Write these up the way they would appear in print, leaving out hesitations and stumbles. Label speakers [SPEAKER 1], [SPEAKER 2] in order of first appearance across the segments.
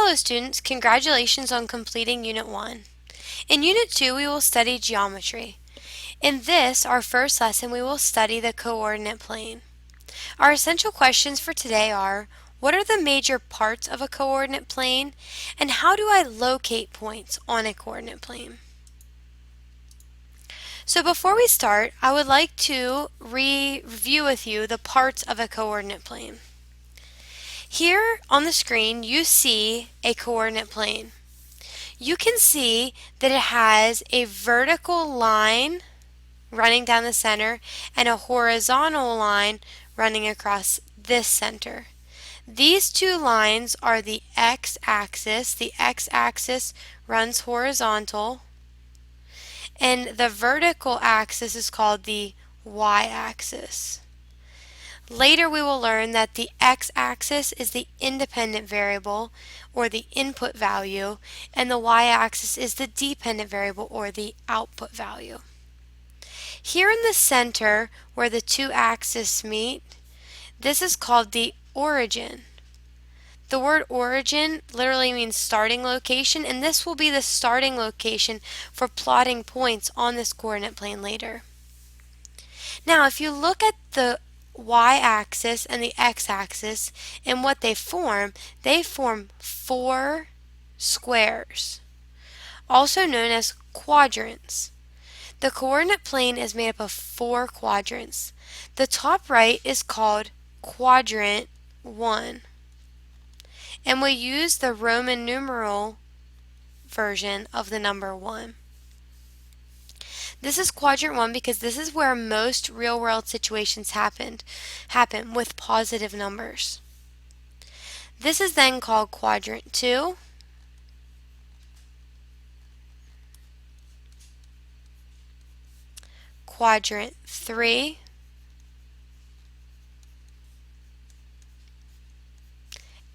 [SPEAKER 1] Hello students, congratulations on completing Unit 1. In Unit 2 we will study geometry. In this, our first lesson, we will study the coordinate plane. Our essential questions for today are, what are the major parts of a coordinate plane, and how do I locate points on a coordinate plane? So before we start, I would like to review with you the parts of a coordinate plane. Here on the screen, you see a coordinate plane. You can see that it has a vertical line running down the center and a horizontal line running across this center. These two lines are the x-axis. The x-axis runs horizontal, and the vertical axis is called the y-axis. Later we will learn that the x-axis is the independent variable, or the input value, and the y-axis is the dependent variable, or the output value. Here in the center, where the two axes meet, this is called the origin. The word origin literally means starting location, and this will be the starting location for plotting points on this coordinate plane later. Now, if you look at the y-axis and the x-axis and what they form four squares, also known as quadrants. The coordinate plane is made up of four quadrants. The top right is called quadrant 1, and we use the Roman numeral version of the number 1. This is quadrant 1 because this is where most real-world situations happen with positive numbers. This is then called quadrant 2, quadrant 3,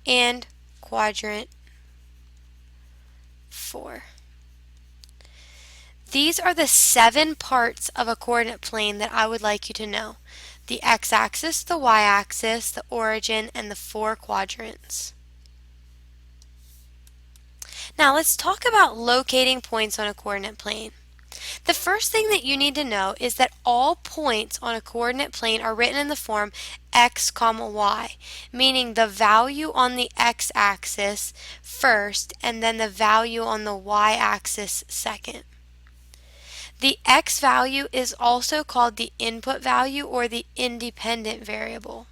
[SPEAKER 1] and quadrant 4. These are the 7 parts of a coordinate plane that I would like you to know: the x-axis, the y-axis, the origin, and the 4 quadrants. Now let's talk about locating points on a coordinate plane. The first thing that you need to know is that all points on a coordinate plane are written in the form x, y, meaning the value on the x-axis first and then the value on the y-axis second. The x value is also called the input value, or the independent variable.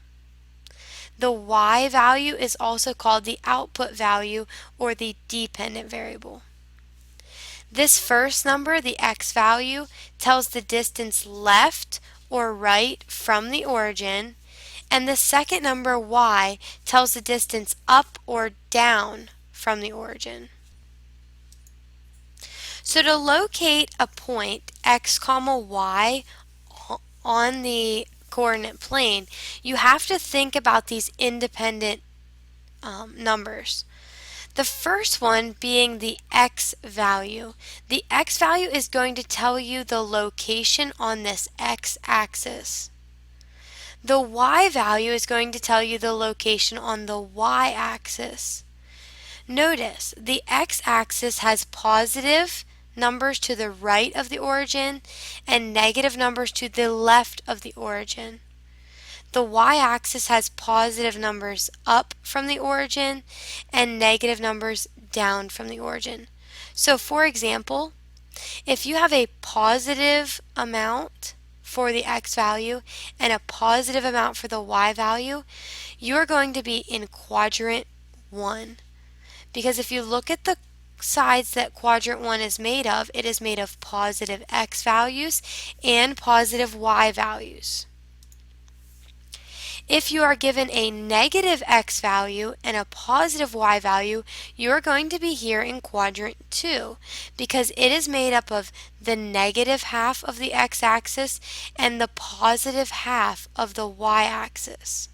[SPEAKER 1] The y value is also called the output value, or the dependent variable. This first number, the x value, tells the distance left or right from the origin, and the second number, y, tells the distance up or down from the origin. So to locate a point x, y on the coordinate plane, you have to think about these independent numbers. The first one being the x value. The x value is going to tell you the location on this x-axis. The y value is going to tell you the location on the y-axis. Notice, the x-axis has positive numbers to the right of the origin and negative numbers to the left of the origin. The y-axis has positive numbers up from the origin and negative numbers down from the origin. So for example, if you have a positive amount for the x value and a positive amount for the y value, you are going to be in quadrant 1. Because if you look at the sides that quadrant 1 is made of, it is made of positive x values and positive y values. If you are given a negative x value and a positive y value, you are going to be here in quadrant 2 because it is made up of the negative half of the x-axis and the positive half of the y-axis.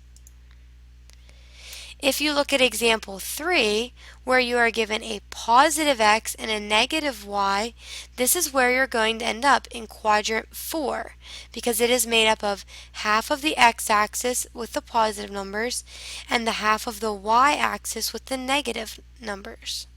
[SPEAKER 1] If you look at example 3, where you are given a positive x and a negative y, this is where you're going to end up in quadrant 4, because it is made up of half of the x-axis with the positive numbers and the half of the y-axis with the negative numbers.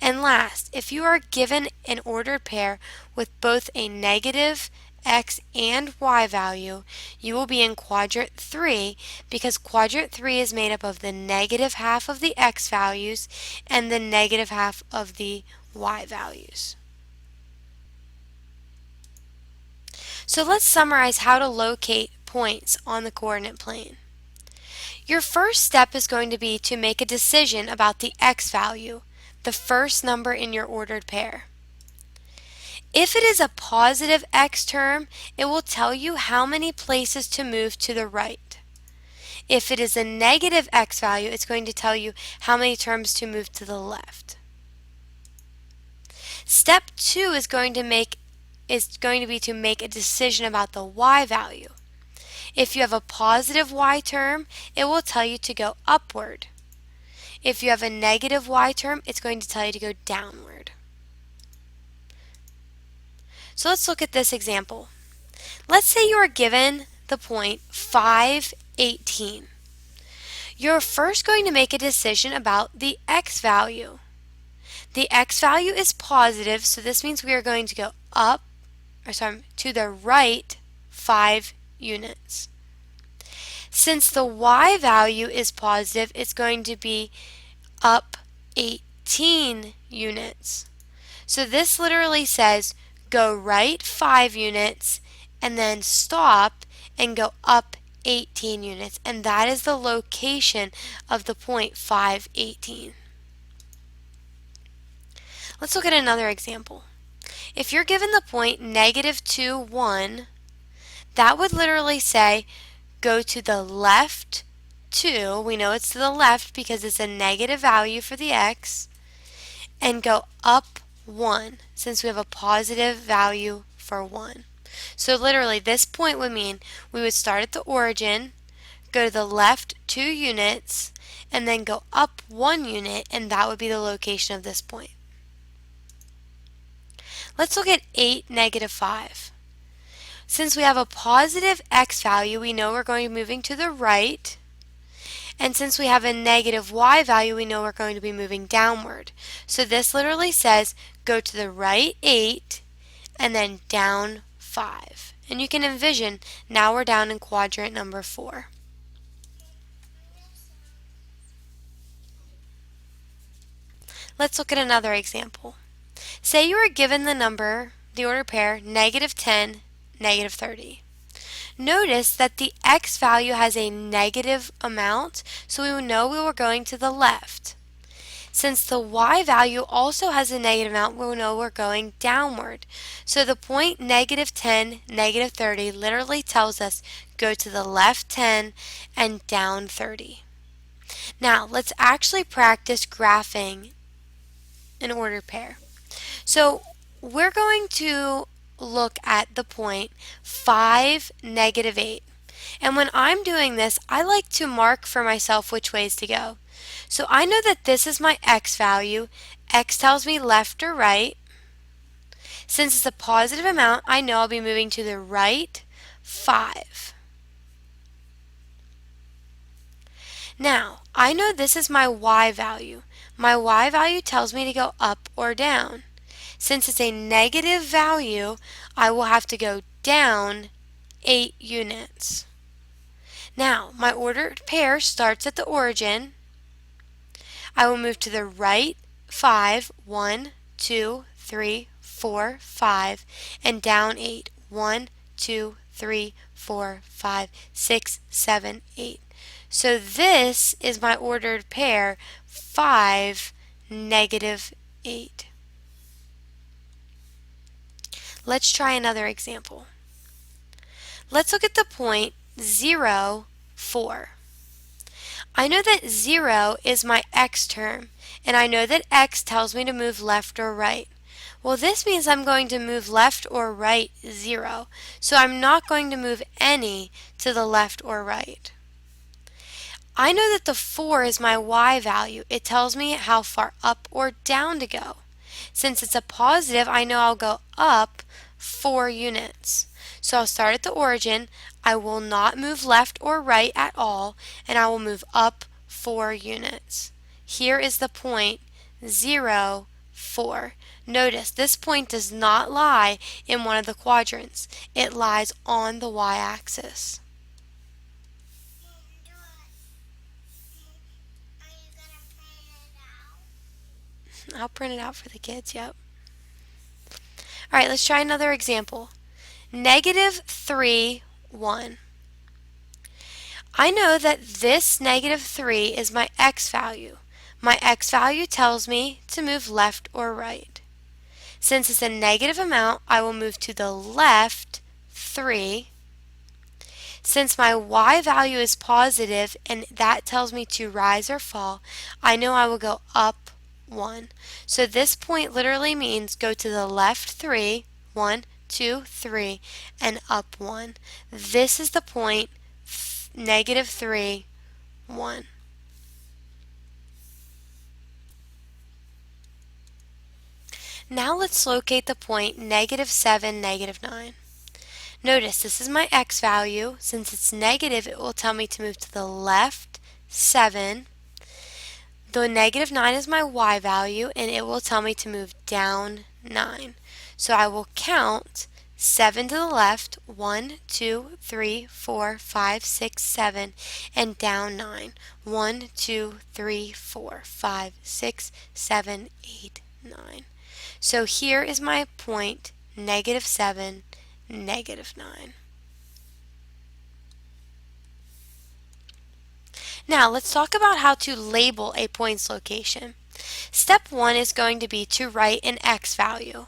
[SPEAKER 1] And last, if you are given an ordered pair with both a negative x and y value, you will be in quadrant 3, because quadrant 3 is made up of the negative half of the x values and the negative half of the y values. So let's summarize how to locate points on the coordinate plane. Your first step is going to be to make a decision about the x value, the first number in your ordered pair. If it is a positive x term, it will tell you how many places to move to the right. If it is a negative x value, it's going to tell you how many terms to move to the left. Step 2 is going to be to make a decision about the y value. If you have a positive y term, it will tell you to go upward. If you have a negative y term, it's going to tell you to go downward. So let's look at this example. Let's say you are given the point 5, 18. You're first going to make a decision about the x value. The x value is positive, so this means we are going to go to the right 5 units. Since the y value is positive, it's going to be up 18 units. So this literally says go right 5 units and then stop and go up 18 units, and that is the location of the point 5, 18. Let's look at another example. If you're given the point -2, 1, that would literally say go to the left 2, we know it's to the left because it's a negative value for the x, and go up 1 since we have a positive value for 1. So literally this point would mean we would start at the origin, go to the left 2 units, and then go up 1 unit, and that would be the location of this point. Let's look at 8, -5. Since we have a positive x value, we know we're going to be moving to the right. And since we have a negative y value, we know we're going to be moving downward. So this literally says go to the right 8 and then down 5. And you can envision now we're down in quadrant number 4. Let's look at another example. Say you are given the number, the order pair, -10, -30. Notice that the x value has a negative amount, so we know we were going to the left. Since the y value also has a negative amount, we know we're going downward. So the point -10, -30 literally tells us go to the left 10 and down 30. Now let's actually practice graphing an ordered pair. So we're going to look at the point 5, -8. And when I'm doing this, I like to mark for myself which ways to go. So I know that this is my x value. X tells me left or right. Since it's a positive amount, I know I'll be moving to the right 5. Now, I know this is my y value. My y value tells me to go up or down. Since it's a negative value, I will have to go down 8 units. Now, my ordered pair starts at the origin. I will move to the right 5, 1, 2, 3, 4, 5, and down 8, 1, 2, 3, 4, 5, 6, 7, 8. So this is my ordered pair 5, -8. Let's try another example. Let's look at the point 0, 4. I know that 0 is my x term, and I know that x tells me to move left or right. Well, this means I'm going to move left or right 0, so I'm not going to move any to the left or right. I know that the 4 is my y value. It tells me how far up or down to go. Since it's a positive, I know I'll go up 4 units. So I'll start at the origin. I will not move left or right at all, and I will move up 4 units. Here is the point 0, 4. Notice this point does not lie in one of the quadrants. It lies on the y-axis. I'll print it out for the kids, yep. All right, let's try another example. Negative 3, 1. I know that this negative 3 is my x value. My x value tells me to move left or right. Since it's a negative amount, I will move to the left 3. Since my y value is positive and that tells me to rise or fall, I know I will go up 1. So this point literally means go to the left 3, 1, 2, 3, and up 1. This is the point negative 3, 1. Now let's locate the point negative 7, negative 9. Notice this is my x value. Since it's negative, it will tell me to move to the left 7. The negative 9 is my y value, and it will tell me to move down 9. So I will count 7 to the left, 1, 2, 3, 4, 5, 6, 7, and down 9. 1, 2, 3, 4, 5, 6, 7, 8, 9. So here is my point, negative 7, negative 9. Now let's talk about how to label a point's location. Step 1 is going to be to write an x value.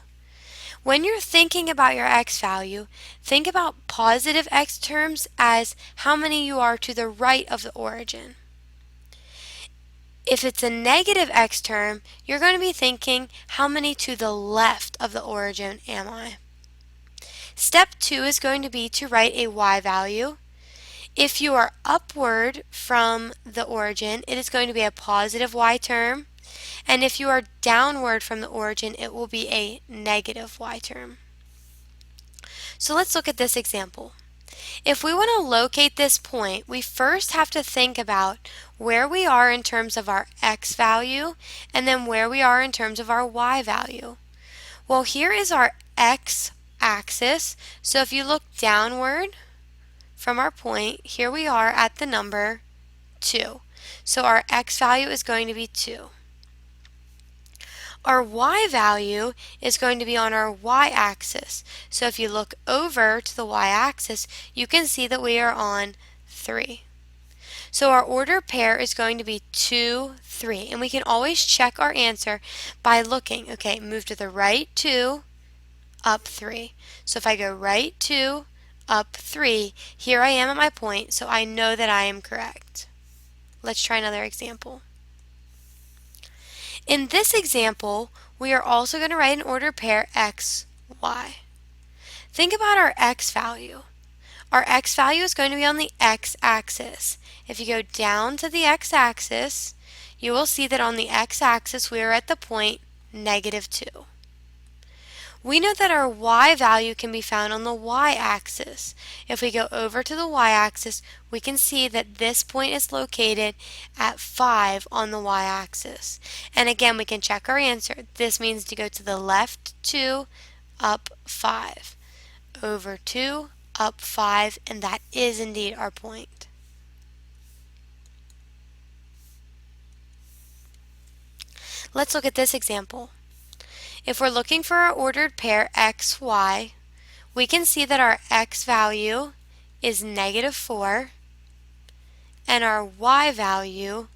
[SPEAKER 1] When you're thinking about your x value, think about positive x terms as how many you are to the right of the origin. If it's a negative x term, you're going to be thinking how many to the left of the origin am I. Step 2 is going to be to write a y value. If you are upward from the origin, it is going to be a positive y term. And if you are downward from the origin, it will be a negative y term. So let's look at this example. If we want to locate this point, we first have to think about where we are in terms of our x value and then where we are in terms of our y value. Well, here is our x axis. So if you look downward from our point, here we are at the number 2. So our x value is going to be 2. Our y value is going to be on our y-axis. So if you look over to the y-axis, you can see that we are on 3. So our ordered pair is going to be 2, 3. And we can always check our answer by looking. Okay, move to the right 2, up 3. So if I go right 2, up 3, here I am at my point, so I know that I am correct. Let's try another example. In this example, we are also going to write an ordered pair x, y. Think about our x value. Our x value is going to be on the x-axis. If you go down to the x-axis, you will see that on the x-axis we are at the point negative 2. We know that our y value can be found on the y-axis. If we go over to the y-axis, we can see that this point is located at 5 on the y-axis. And again, we can check our answer. This means to go to the left 2, up 5. Over 2, up 5, and that is indeed our point. Let's look at this example. If we're looking for our ordered pair x, y, we can see that our x value is negative 4 and our y value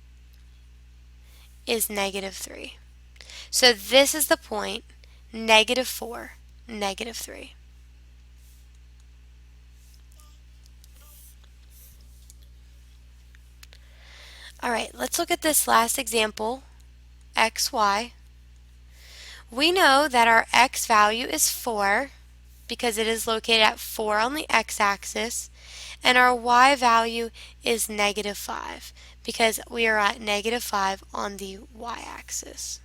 [SPEAKER 1] is negative 3. So this is the point negative 4, negative 3. Alright, let's look at this last example, x, y. We know that our x value is 4 because it is located at 4 on the x-axis, and our y value is -5 because we are at -5 on the y-axis.